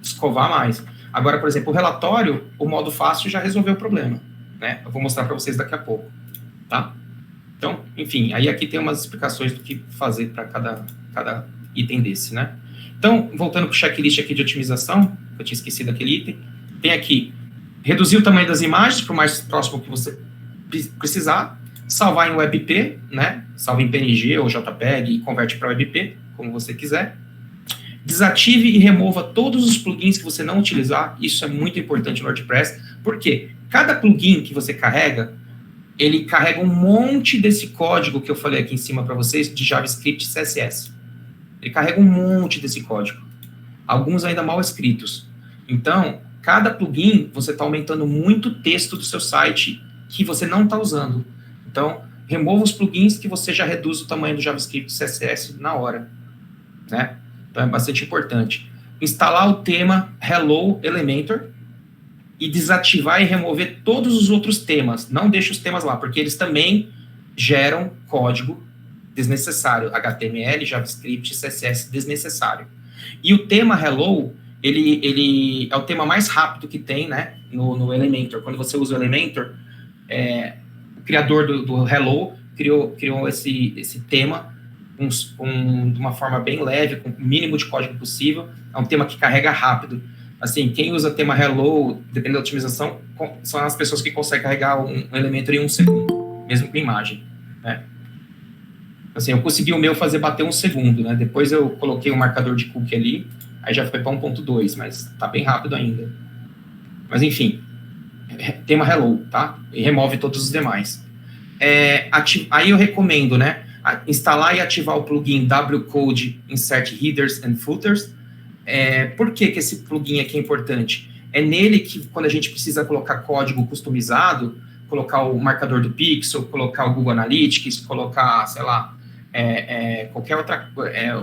escovar mais. Agora, por exemplo, o relatório, o modo fácil já resolveu o problema, né? Eu vou mostrar para vocês daqui a pouco, tá? Então, enfim, aí aqui tem umas explicações do que fazer para cada item desse, né? Então, voltando para o checklist aqui de otimização, eu tinha esquecido aquele item, tem aqui, reduzir o tamanho das imagens para o mais próximo que você precisar, salvar em WebP, né? Salva em PNG ou JPEG e converte para WebP, como você quiser. Desative e remova todos os plugins que você não utilizar, isso é muito importante no WordPress, porque cada plugin que você carrega, ele carrega um monte desse código que eu falei aqui em cima para vocês, de JavaScript e CSS. Ele carrega um monte desse código. Alguns ainda mal escritos. Então, cada plugin, você está aumentando muito o texto do seu site que você não está usando. Então, remova os plugins que você já reduz o tamanho do JavaScript e CSS na hora. Né? Então, é bastante importante. Instalar o tema Hello Elementor e desativar e remover todos os outros temas. Não deixe os temas lá, porque eles também geram código desnecessário. HTML, JavaScript, CSS desnecessário. E o tema Hello, ele é o tema mais rápido que tem, né, no Elementor. Quando você usa o Elementor, o criador do Hello criou esse tema de uma forma bem leve, com o mínimo de código possível. É um tema que carrega rápido. Assim, quem usa tema Hello, dependendo da otimização, são as pessoas que conseguem carregar um Elementor em 1 segundo, mesmo com imagem, né? Assim, eu consegui o meu fazer bater 1 segundo, né? Depois eu coloquei um marcador de cookie ali, aí já foi para 1.2, mas tá bem rápido ainda. Mas enfim, tema Hello, tá? E remove todos os demais. Aí eu recomendo, né? Instalar e ativar o plugin wcode insert headers and footers. Por que esse plugin aqui é importante? É nele que, quando a gente precisa colocar código customizado, colocar o marcador do Pixel, colocar o Google Analytics, colocar, sei lá, qualquer outra,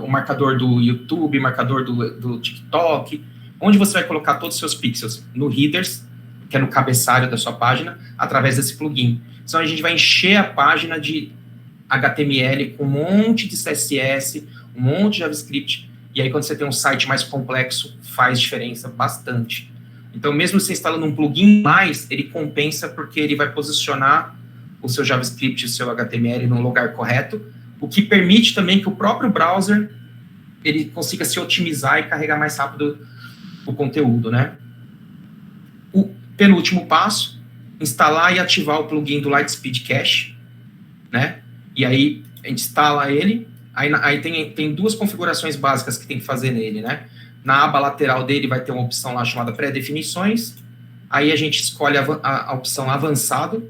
o marcador do YouTube, marcador do TikTok, onde você vai colocar todos os seus pixels? No Headers, que é no cabeçalho da sua página, através desse plugin. Então, a gente vai encher a página de HTML com um monte de CSS, um monte de JavaScript, e aí quando você tem um site mais complexo, faz diferença bastante. Então, mesmo você instalando um plugin mais, ele compensa porque ele vai posicionar o seu JavaScript, o seu HTML no lugar correto, o que permite também que o próprio browser ele consiga se otimizar e carregar mais rápido o conteúdo, né? O penúltimo passo, instalar e ativar o plugin do Lightspeed Cache, né? E aí a gente instala ele, aí tem duas configurações básicas que tem que fazer nele, né? Na aba lateral dele vai ter uma opção lá chamada pré-definições, aí a gente escolhe a opção avançado,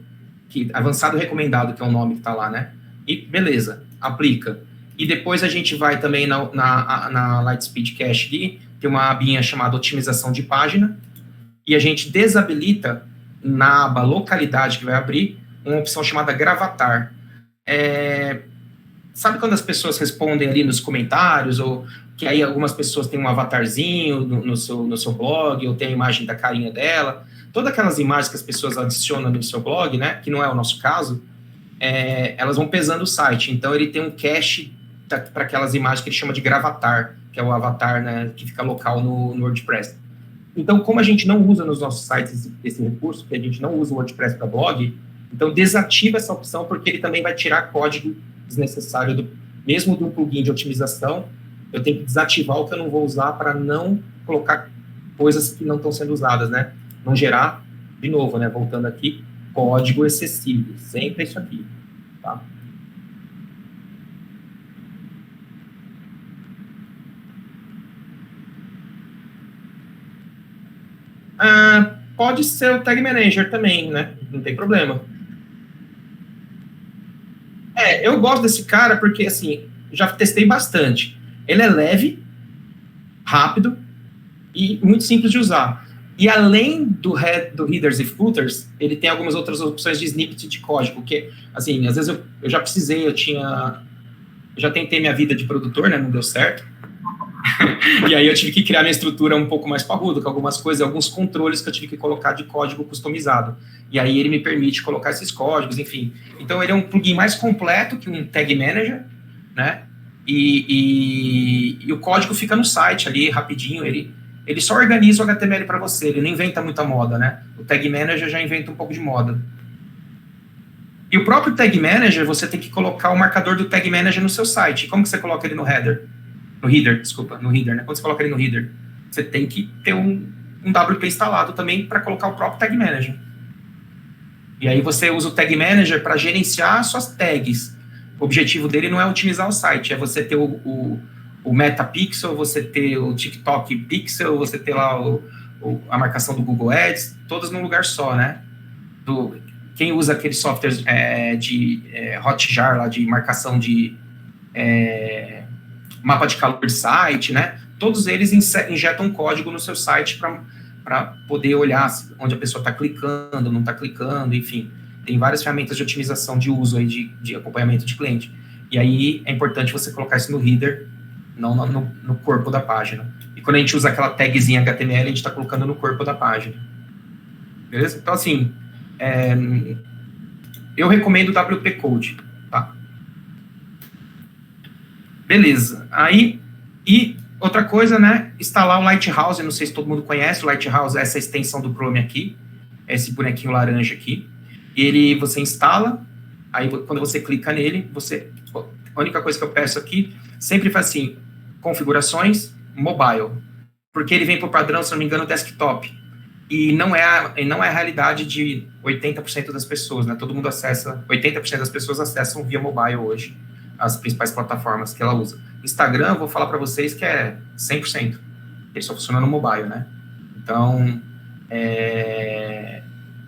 avançado recomendado, que é o nome que está lá, né? E beleza, aplica. E depois a gente vai também na Lightspeed Cache ali, tem uma abinha chamada otimização de página, e a gente desabilita na aba localidade que vai abrir, uma opção chamada gravatar. Sabe quando as pessoas respondem ali nos comentários, ou que aí algumas pessoas têm um avatarzinho no seu blog, ou tem a imagem da carinha dela, todas aquelas imagens que as pessoas adicionam no seu blog, né, que não é o nosso caso, elas vão pesando o site, então ele tem um cache para aquelas imagens que ele chama de gravatar, que é o avatar, né, que fica local no WordPress. Então, como a gente não usa nos nossos sites esse recurso, que a gente não usa o WordPress para blog, então desativa essa opção, porque ele também vai tirar código desnecessário, mesmo do plugin de otimização, eu tenho que desativar o que eu não vou usar para não colocar coisas que não estão sendo usadas, né? Não gerar, de novo, né? Voltando aqui, código excessivo, sempre isso aqui, tá? Pode ser o Tag Manager também, né? Não tem problema. Eu gosto desse cara porque, assim, já testei bastante. Ele é leve, rápido e muito simples de usar. E além do headers e footers, ele tem algumas outras opções de snippet de código, que, assim, às vezes eu já precisei, eu já tentei minha vida de produtor, né? Não deu certo. E aí eu tive que criar minha estrutura um pouco mais parruda, com algumas coisas, alguns controles que eu tive que colocar de código customizado. E aí ele me permite colocar esses códigos, enfim. Então ele é um plugin mais completo que um Tag Manager, né? E o código fica no site ali, rapidinho, ele só organiza o HTML para você, ele não inventa muita moda, né? O Tag Manager já inventa um pouco de moda. E o próprio Tag Manager, você tem que colocar o marcador do Tag Manager no seu site. Como que você coloca ele no header? No header, né? Quando você coloca ele no header, você tem que ter um WP instalado também para colocar o próprio Tag Manager. E aí você usa o Tag Manager para gerenciar suas tags. O objetivo dele não é otimizar o site, é você ter o Metapixel, você ter o TikTok Pixel, você ter lá a marcação do Google Ads, todas num lugar só, né? Quem usa aqueles softwares de Hotjar, lá de marcação de mapa de calor de site, né? Todos eles injetam código no seu site para poder olhar onde a pessoa está clicando, não está clicando, enfim. Tem várias ferramentas de otimização de uso aí de acompanhamento de cliente. E aí é importante você colocar isso no header, não no corpo da página. E quando a gente usa aquela tagzinha HTML, a gente está colocando no corpo da página. Beleza? Então, assim, eu recomendo o WP Code, tá? Beleza. Aí, e outra coisa, né? Instalar o Lighthouse, não sei se todo mundo conhece, o Lighthouse é essa extensão do Chrome aqui, esse bonequinho laranja aqui. Você instala, aí quando você clica nele, a única coisa que eu peço aqui, sempre faz assim, configurações, mobile, porque ele vem por padrão, se não me engano, desktop, e não é a realidade de 80% das pessoas, né? Todo mundo acessa, 80% das pessoas acessam via mobile hoje, as principais plataformas que ela usa. Instagram, eu vou falar para vocês que é 100%, ele só funciona no mobile, né? Então,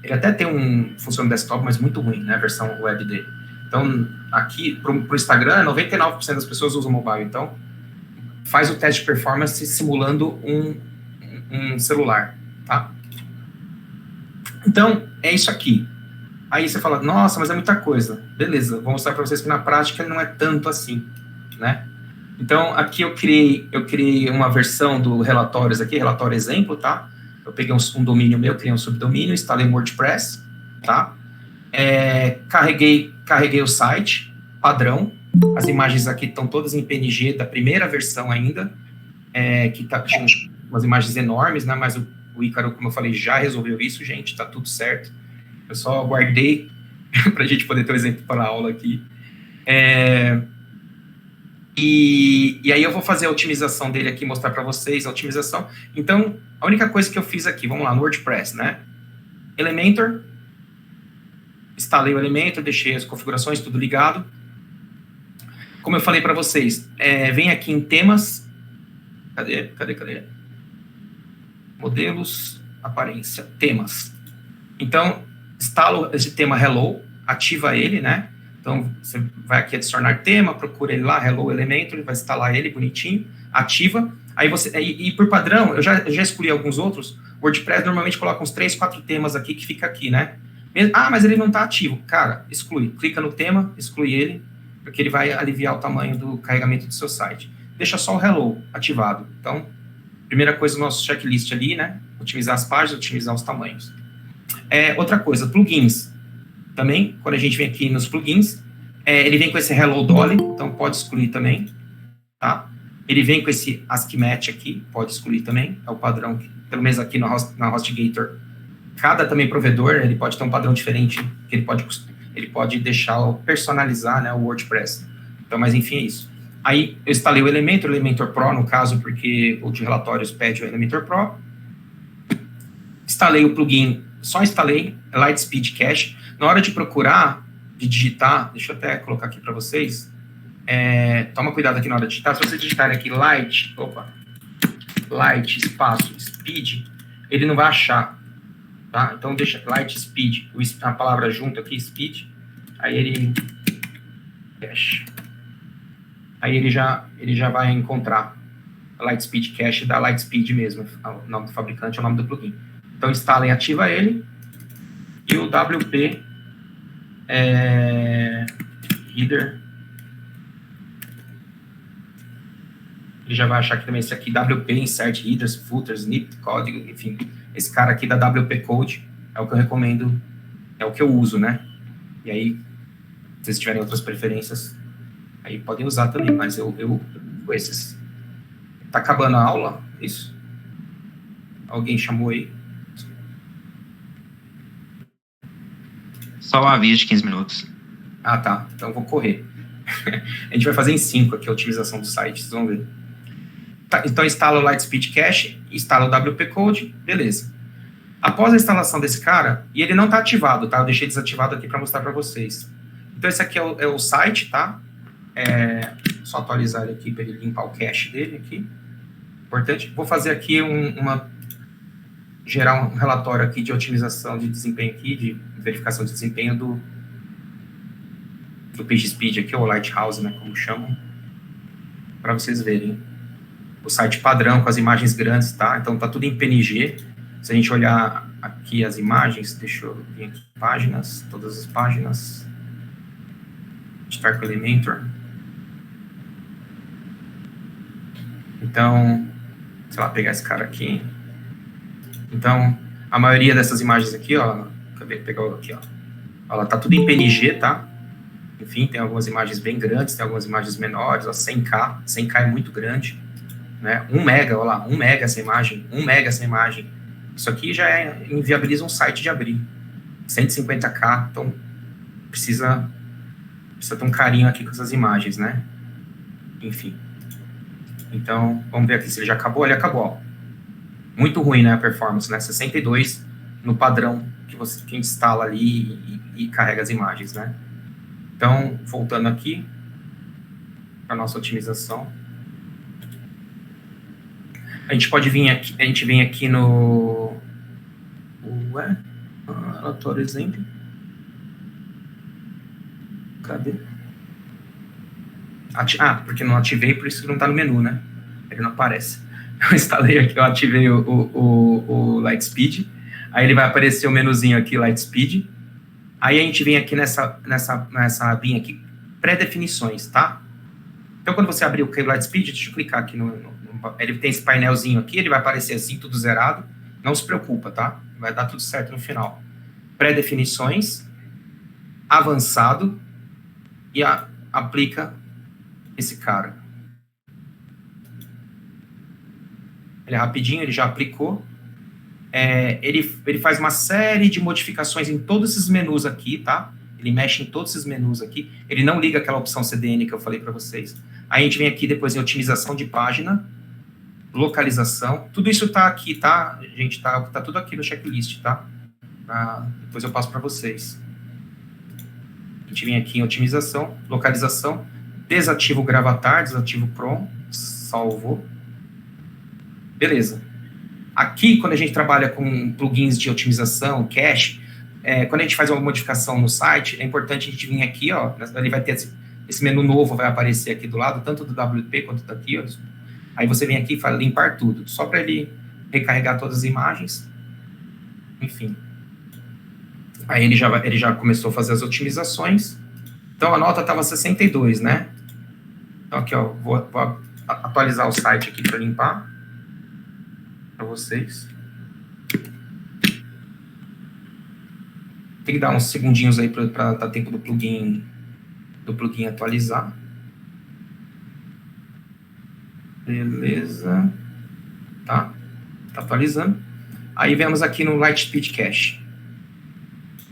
ele até tem funciona no desktop, mas muito ruim, né, a versão web dele. Então, aqui, para o Instagram, 99% das pessoas usam mobile. Então, faz o teste de performance simulando um celular, tá? Então, é isso aqui. Aí você fala, nossa, mas é muita coisa. Beleza, vou mostrar para vocês que na prática não é tanto assim, né? Então, aqui eu criei uma versão do relatórios aqui, relatório exemplo, tá? Eu peguei um domínio meu, criei um subdomínio, instalei um WordPress, tá? Carreguei o site, padrão. As imagens aqui estão todas em PNG da primeira versão ainda, que tinha umas imagens enormes, né? Mas o Ícaro, como eu falei, já resolveu isso, gente, tá tudo certo. Eu só guardei para a gente poder ter um exemplo para a aula aqui. E aí eu vou fazer a otimização dele aqui, mostrar para vocês a otimização. Então, a única coisa que eu fiz aqui, vamos lá, no WordPress, né? Elementor, instalei o Elementor, deixei as configurações, tudo ligado. Como eu falei para vocês, vem aqui em temas, cadê? Modelos, aparência, temas. Então, instalo esse tema Hello, ativa ele, né? Então, você vai aqui adicionar tema, procura ele lá, Hello Elementor, ele vai instalar ele bonitinho, ativa. Aí e por padrão, eu já escolhi alguns outros. O WordPress normalmente coloca uns 3, 4 temas aqui que fica aqui, né? Mas ele não está ativo. Cara, exclui. Clica no tema, exclui ele, porque ele vai aliviar o tamanho do carregamento do seu site. Deixa só o Hello ativado. Então, primeira coisa, o nosso checklist ali, né? Otimizar as páginas, otimizar os tamanhos. Outra coisa, plugins. Também, quando a gente vem aqui nos plugins, ele vem com esse Hello Dolly, então pode excluir também, tá? Ele vem com esse ASCII Match aqui, pode excluir também, é o padrão, pelo menos aqui na HostGator, cada também provedor, ele pode ter um padrão diferente, que ele pode deixar, personalizar, né, o WordPress. Então, mas enfim, é isso. Aí, eu instalei o Elementor Pro, no caso, porque o de relatórios pede o Elementor Pro. Instalei o plugin, só instalei, Lightspeed Cache. Na hora de procurar, de digitar, deixa eu até colocar aqui para vocês, toma cuidado aqui na hora de digitar, se você digitar aqui Light, espaço, Speed, ele não vai achar, tá? Então deixa Light Speed, a palavra junto aqui, Speed, aí ele, Cache, aí ele já vai encontrar Lightspeed Cache da Lightspeed mesmo, o nome do fabricante é o nome do plugin. Então instala e ativa ele, e o WP Header, ele já vai achar que também esse aqui, WP Insert Headers, Footers, Snippet, código, enfim, esse cara aqui da WP Code é o que eu recomendo, é o que eu uso, né? E aí, se vocês tiverem outras preferências, aí podem usar também, mas eu uso esses. Tá acabando a aula? Isso? Alguém chamou aí? Só o aviso de 15 minutos. Ah, tá. Então eu vou correr. A gente vai fazer em 5 aqui a otimização do site, vocês vão ver. Tá, então instala o Lightspeed Cache, instala o WP Code, beleza. Após a instalação desse cara, e ele não está ativado, tá? Eu deixei desativado aqui para mostrar para vocês. Então esse aqui é o site, tá? Só atualizar ele aqui para ele limpar o cache dele aqui. Importante. Vou fazer aqui gerar um relatório aqui de otimização de desempenho aqui, de verificação de desempenho do PageSpeed aqui, ou Lighthouse, né, como chamam, para vocês verem. O site padrão com as imagens grandes, tá? Então tá tudo em PNG. Se a gente olhar aqui as imagens, deixa eu vir aqui, páginas, todas as páginas. Editar com Elementor. Então, sei lá, pegar esse cara aqui. Então, a maioria dessas imagens aqui, ó, acabei de pegar aqui, ó. Ela tá tudo em PNG, tá? Enfim, tem algumas imagens bem grandes, tem algumas imagens menores, ó, 100K. 100K é muito grande, né? 1 mega, olha lá, 1 mega essa imagem, 1 mega essa imagem. Isso aqui já inviabiliza um site de abrir. 150K, então precisa ter um carinho aqui com essas imagens, né? Enfim. Então, vamos ver aqui se ele já acabou. Ele acabou, ó. Muito ruim, né, a performance, né? 62 no padrão que instala ali e carrega as imagens, né? Então, voltando aqui para nossa otimização. A gente pode vir aqui, a gente vem aqui no relatório exemplo. Cadê? Porque não ativei, por isso que não está no menu, né? Ele não aparece. Eu instalei aqui, eu ativei o Lightspeed, aí ele vai aparecer o menuzinho aqui, Lightspeed, Aí a gente vem aqui nessa abinha aqui, pré-definições, tá? Então, quando você abrir o Lightspeed, deixa eu clicar aqui ele tem esse painelzinho aqui, ele vai aparecer assim, tudo zerado. Não se preocupa, tá? Vai dar tudo certo no final. Pré-definições, avançado, e aplica esse cara. Ele é rapidinho, ele já aplicou. Ele faz uma série de modificações em todos esses menus aqui, tá? Ele mexe em todos esses menus aqui. Ele não liga aquela opção CDN que eu falei para vocês. Aí a gente vem aqui depois em otimização de página, localização. Tudo isso tá aqui, tá, gente? Tá tudo aqui no checklist, tá? Depois eu passo para vocês. A gente vem aqui em otimização, localização, desativo o gravatar, desativo o Chrome, salvou. Beleza. Aqui, quando a gente trabalha com plugins de otimização, cache, quando a gente faz uma modificação no site, é importante a gente vir aqui, ó, ele vai ter esse menu novo, vai aparecer aqui do lado, tanto do WP quanto daqui, ó. Aí você vem aqui e fala limpar tudo, só para ele recarregar todas as imagens. Enfim. Aí ele já começou a fazer as otimizações. Então a nota estava 62, né? Então aqui, ó, vou atualizar o site aqui para limpar para vocês. Tem que dar uns segundinhos aí para dar tempo do plugin atualizar. Beleza. Tá atualizando. Aí vemos aqui no Lightspeed Cache.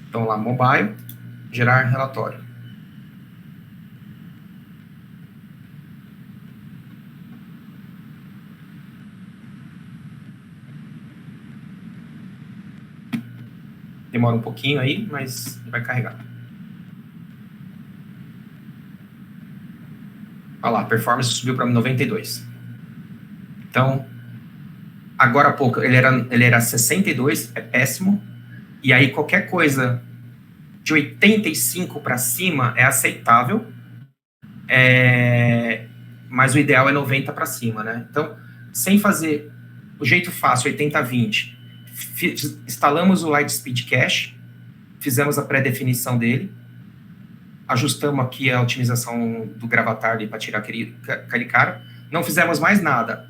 Então lá, mobile, gerar relatório. Demora um pouquinho aí, mas vai carregar. Olha lá, a performance subiu para 92. Então, agora há pouco ele era 62, é péssimo. E aí qualquer coisa de 85 para cima é aceitável. Mas o ideal é 90 para cima, né? Então, sem fazer o jeito fácil, 80-20, instalamos o Lightspeed Cache, fizemos a pré-definição dele, ajustamos aqui a otimização do gravatar para tirar aquele cara, não fizemos mais nada.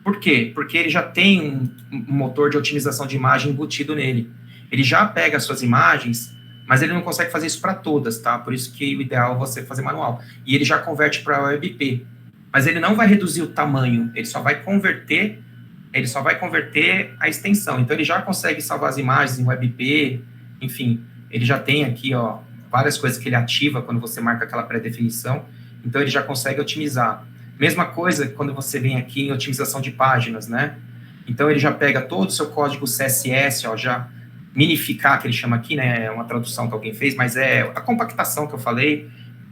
Por quê? Porque ele já tem um motor de otimização de imagem embutido nele. Ele já pega as suas imagens, mas ele não consegue fazer isso para todas, tá? Por isso que o ideal é você fazer manual. E ele já converte para WebP. Mas ele não vai reduzir o tamanho, ele só vai converter a extensão. Então, ele já consegue salvar as imagens em WebP, enfim, ele já tem aqui, ó, várias coisas que ele ativa quando você marca aquela pré-definição, então ele já consegue otimizar. Mesma coisa quando você vem aqui em otimização de páginas, né? Então, ele já pega todo o seu código CSS, ó, já minificar, que ele chama aqui, né? É uma tradução que alguém fez, mas é a compactação que eu falei.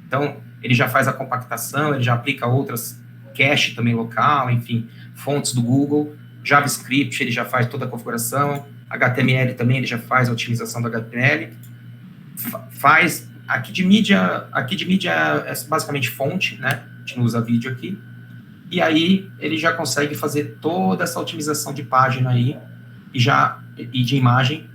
Então, ele já faz a compactação, ele já aplica outras, cache também local, enfim, fontes do Google, JavaScript, ele já faz toda a configuração, HTML também, ele já faz a otimização do HTML, faz, aqui de mídia é basicamente fonte, né, a gente não usa vídeo aqui, e aí ele já consegue fazer toda essa otimização de página aí, e de imagem,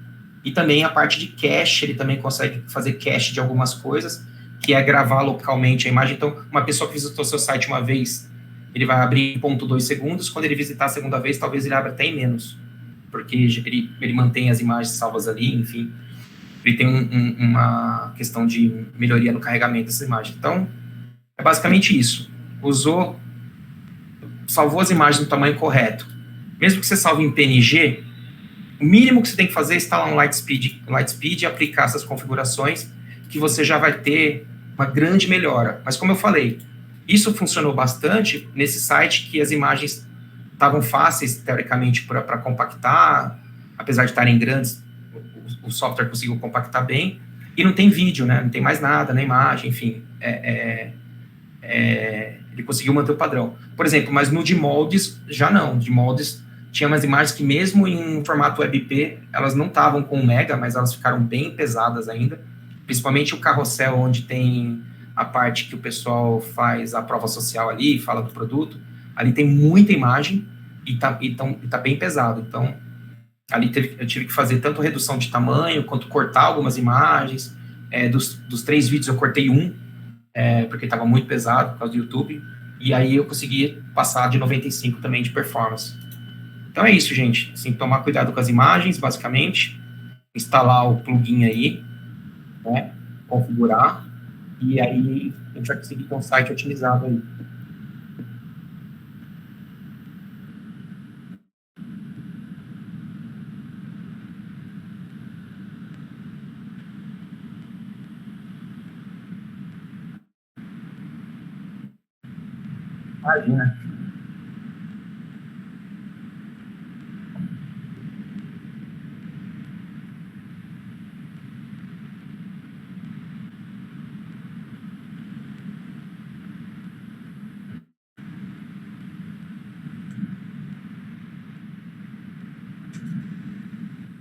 e também a parte de cache, ele também consegue fazer cache de algumas coisas, que é gravar localmente a imagem. Então, uma pessoa que visitou seu site uma vez, ele vai abrir em 0,2 segundos, quando ele visitar a segunda vez, talvez ele abra até em menos, porque ele mantém as imagens salvas ali, enfim, ele tem uma questão de melhoria no carregamento dessas imagens. Então, é basicamente isso. Salvou as imagens no tamanho correto. Mesmo que você salve em PNG, o mínimo que você tem que fazer é instalar um Lightspeed e aplicar essas configurações, que você já vai ter uma grande melhora. Mas como eu falei, isso funcionou bastante nesse site que as imagens estavam fáceis, teoricamente, para compactar, apesar de estarem grandes, o software conseguiu compactar bem, e não tem vídeo, né? Não tem mais nada na imagem, enfim. Ele conseguiu manter o padrão. Por exemplo, mas no de moldes, já não. De moldes, tinha umas imagens que mesmo em formato WebP, elas não estavam com 1 mega, mas elas ficaram bem pesadas ainda, principalmente o carrossel, onde tem a parte que o pessoal faz a prova social ali, fala do produto, ali tem muita imagem e tá bem pesado. Então, ali eu tive que fazer tanto redução de tamanho, quanto cortar algumas imagens, dos 3 vídeos eu cortei um, porque estava muito pesado por causa do YouTube, e aí eu consegui passar de 95 também de performance. Então é isso, gente. Assim, tomar cuidado com as imagens, basicamente, instalar o plugin aí, né, configurar, e aí a gente vai conseguir ter um site otimizado aí. Imagina.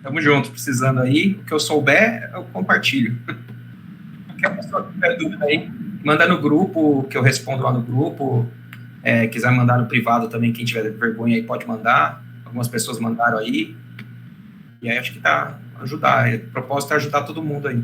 Tamo junto, precisando aí. O que eu souber, eu compartilho. Qualquer pessoa que tiver dúvida aí, manda no grupo, que eu respondo lá no grupo. Quiser mandar no privado também, quem tiver vergonha aí pode mandar. Algumas pessoas mandaram aí. E aí acho que tá ajudar. O propósito é ajudar todo mundo aí.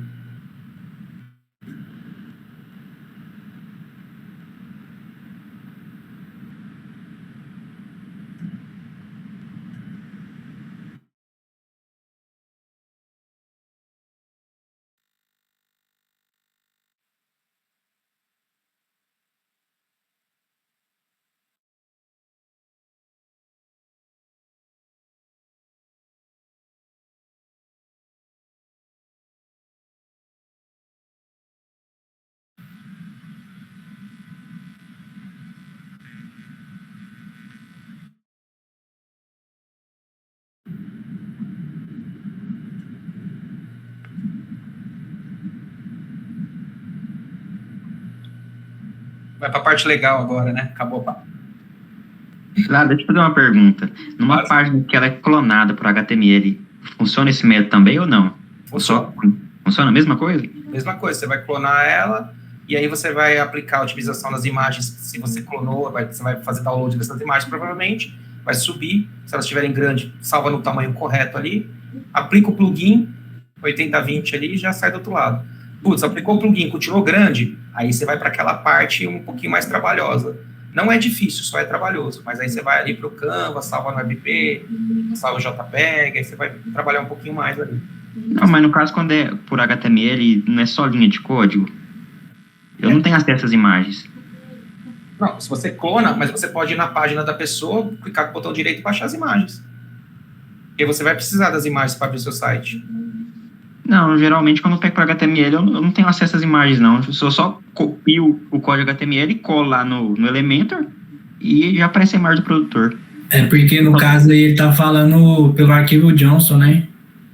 Vai para a parte legal agora, né? Acabou a parte. Lá, deixa eu fazer uma pergunta. Numa página que ela é clonada por HTML, funciona esse método também ou não? Funciona. Funciona a mesma coisa? Mesma coisa, você vai clonar ela e aí você vai aplicar a otimização nas imagens. Se você clonou, você vai fazer download dessas imagens, provavelmente vai subir. Se elas estiverem grandes, salva no tamanho correto ali, aplica o plugin 80/20 ali e já sai do outro lado. Putz, aplicou o plugin, continuou grande, aí você vai para aquela parte um pouquinho mais trabalhosa. Não é difícil, só é trabalhoso, mas aí você vai ali para o Canva, salva no WebP, salva o JPEG, aí você vai trabalhar um pouquinho mais ali. Não, mas no caso, quando é por HTML, não é só linha de código? Eu não tenho acesso às imagens. Não, se você clona, mas você pode ir na página da pessoa, clicar com o botão direito e baixar as imagens. Porque você vai precisar das imagens para abrir o seu site. Não, geralmente quando eu pego para HTML, eu não tenho acesso às imagens, não. Eu só copio o código HTML, colo lá no Elementor e já aparece a imagem do produtor. Porque no caso aí ele tá falando pelo arquivo JSON, né?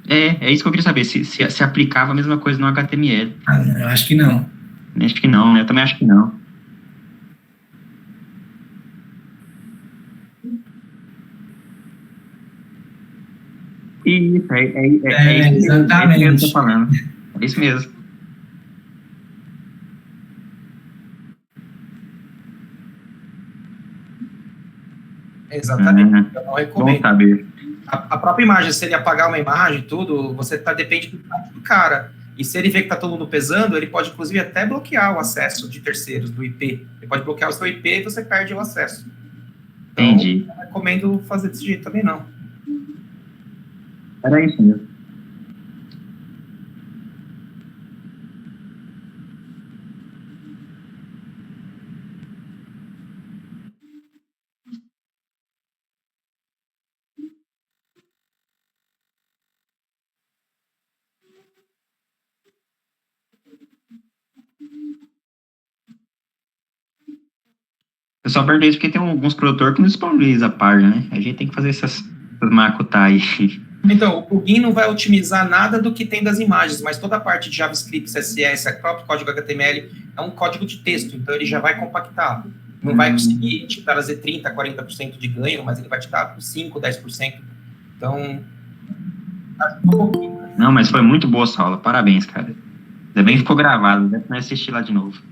É isso que eu queria saber, se aplicava a mesma coisa no HTML. Eu acho que não. Acho que não, né? Eu também acho que não. Isso, exatamente. É isso que eu tô falando. É isso mesmo. Exatamente. Eu não recomendo. Bom saber. A própria imagem, se ele apagar uma imagem, tudo, depende do site do cara. E se ele vê que está todo mundo pesando, ele pode, inclusive, até bloquear o acesso de terceiros do IP. Ele pode bloquear o seu IP e você perde o acesso. Então, entendi. Não recomendo fazer desse jeito também, não. Era isso mesmo. Eu só perguntei isso porque tem alguns produtores que não disponibilizam a página, né? A gente tem que fazer essas macutais aí. Então, o plugin não vai otimizar nada do que tem das imagens, mas toda a parte de JavaScript, CSS, o próprio código HTML é um código de texto, então ele já vai compactar. Não vai conseguir te trazer 30%, 40% de ganho, mas ele vai te dar 5%, 10%. Então, um pouquinho. Não, mas foi muito boa essa aula. Parabéns, cara. Ainda bem que ficou gravado, deve assistir lá de novo.